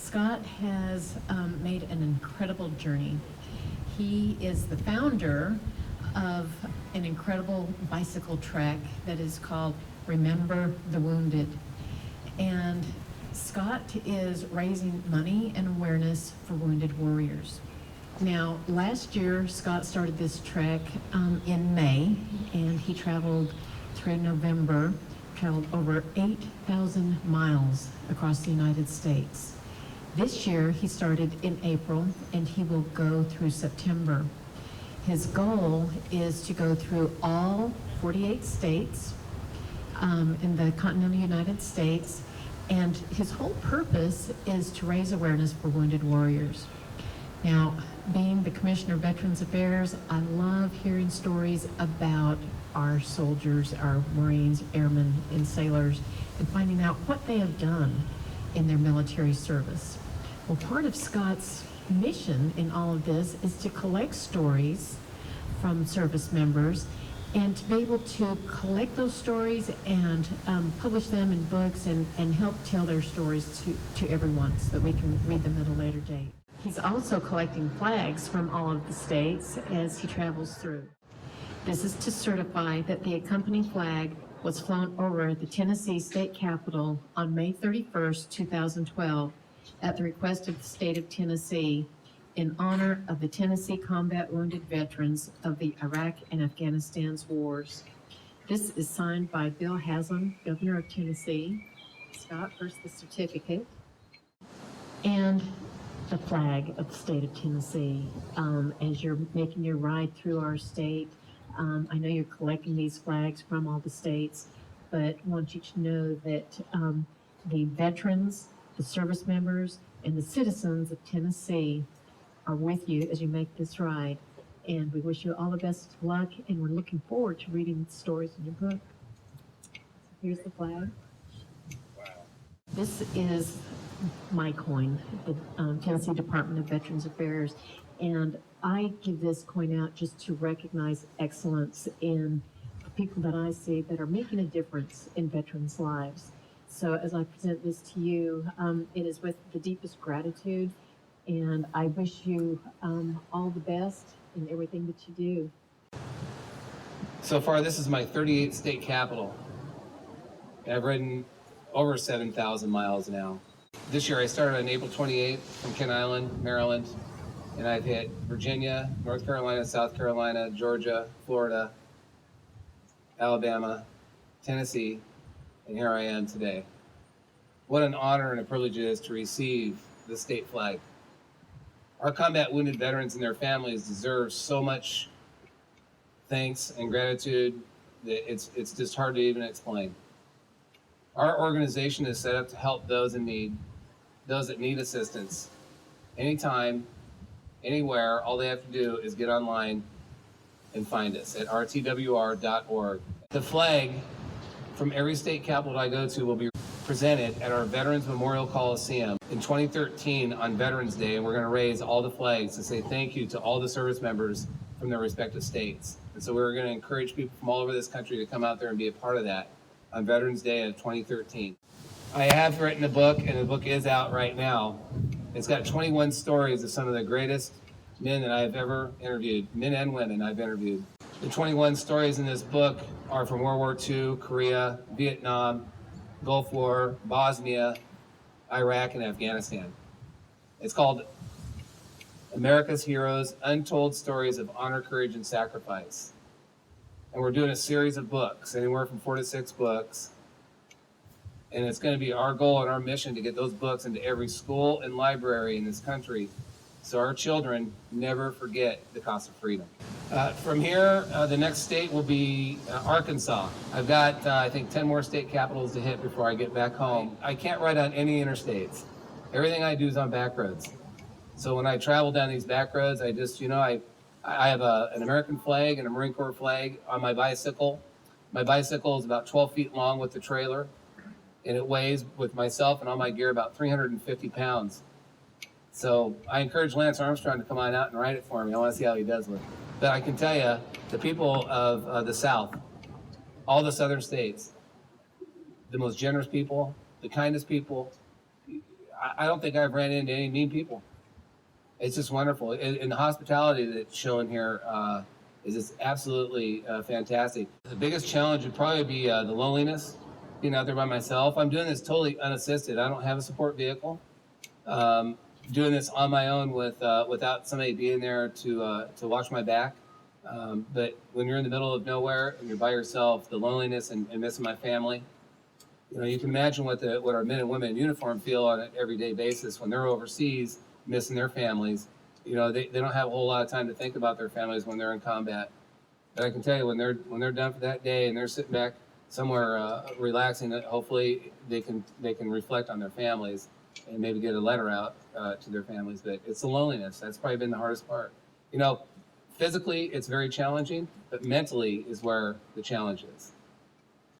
Scott has made an incredible journey. He is the founder of an incredible bicycle trek that is called Remember the Wounded. And Scott is raising money and awareness for wounded warriors. Now, last year, Scott started this trek in May, and he traveled through November, traveled over 8,000 miles across the United States. This year, he started in April, and he will go through September. His goal is to go through all 48 states in the continental United States, and his whole purpose is to raise awareness for wounded warriors. Now, being the Commissioner of Veterans Affairs, I love hearing stories about our soldiers, our Marines, airmen, and sailors, and finding out what they have done in their military service. Well, part of Scott's mission in all of this is to collect stories from service members and to be able to collect those stories and publish them in books and help tell their stories to everyone so that we can read them at a later date. He's also collecting flags from all of the states as he travels through. This is to certify that the accompanying flag was flown over the Tennessee State Capitol on May 31st, 2012, at the request of the state of Tennessee in honor of the Tennessee combat wounded veterans of the Iraq and Afghanistan's wars. This is signed by Bill Haslam, Governor of Tennessee. Scott, first the certificate, and the flag of the state of Tennessee. As you're making your ride through our state, I know you're collecting these flags from all the states, but I want you to know that the veterans, the service members, and the citizens of Tennessee are with you as you make this ride. And we wish you all the best of luck, and we're looking forward to reading the stories in your book. Here's the flag. Wow. This is my coin, the Tennessee Department of Veterans Affairs, and I give this coin out just to recognize excellence in the people that I see that are making a difference in veterans' lives. So as I present this to you, it is with the deepest gratitude, and I wish you all the best in everything that you do. So far, this is my 38th state capital. I've ridden over 7,000 miles now. This year I started on April 28th from Kent Island, Maryland, and I've hit Virginia, North Carolina, South Carolina, Georgia, Florida, Alabama, Tennessee, and here I am today. What an honor and a privilege it is to receive the state flag. Our combat wounded veterans and their families deserve so much thanks and gratitude that it's just hard to even explain. Our organization is set up to help those in need, those that need assistance. Anytime, anywhere, all they have to do is get online and find us at rtwr.org. The flag from every state capital I go to will be presented at our Veterans Memorial Coliseum in 2013 on Veterans Day, and we're going to raise all the flags to say thank you to all the service members from their respective states. And so we're going to encourage people from all over this country to come out there and be a part of that on Veterans Day of 2013. I have written a book, and the book is out right now. It's got 21 stories of some of the greatest men that I've ever interviewed, men and women I've interviewed. The 21 stories in this book are from World War II, Korea, Vietnam, Gulf War, Bosnia, Iraq, and Afghanistan. It's called America's Heroes, Untold Stories of Honor, Courage, and Sacrifice. And we're doing a series of books, anywhere from 4 to 6 books. And it's going to be our goal and our mission to get those books into every school and library in this country so our children never forget the cost of freedom. From here, the next state will be Arkansas. I've got, I think, 10 more state capitals to hit before I get back home. I can't ride on any interstates. Everything I do is on back roads. So when I travel down these back roads, I just, I have an American flag and a Marine Corps flag on my bicycle. My bicycle is about 12 feet long with the trailer, and it weighs, with myself and all my gear, about 350 pounds. So I encourage Lance Armstrong to come on out and ride it for me. I want to see how he does with it. But I can tell you, the people of the South, all the southern states, the most generous people, the kindest people. I don't think I've ran into any mean people. It's just wonderful. And the hospitality that's shown here is just absolutely fantastic. The biggest challenge would probably be the loneliness, being out there by myself. I'm doing this totally unassisted. I don't have a support vehicle. Doing this on my own without somebody being there to watch my back. But when you're in the middle of nowhere and you're by yourself, the loneliness and missing my family, you can imagine what our men and women in uniform feel on an everyday basis when they're overseas, missing their families. They don't have a whole lot of time to think about their families when they're in combat. But I can tell you, when they're done for that day and they're sitting back somewhere relaxing, hopefully they can reflect on their families and maybe get a letter out to their families. But it's the loneliness that's probably been the hardest part. Physically it's very challenging, but mentally is where the challenge is.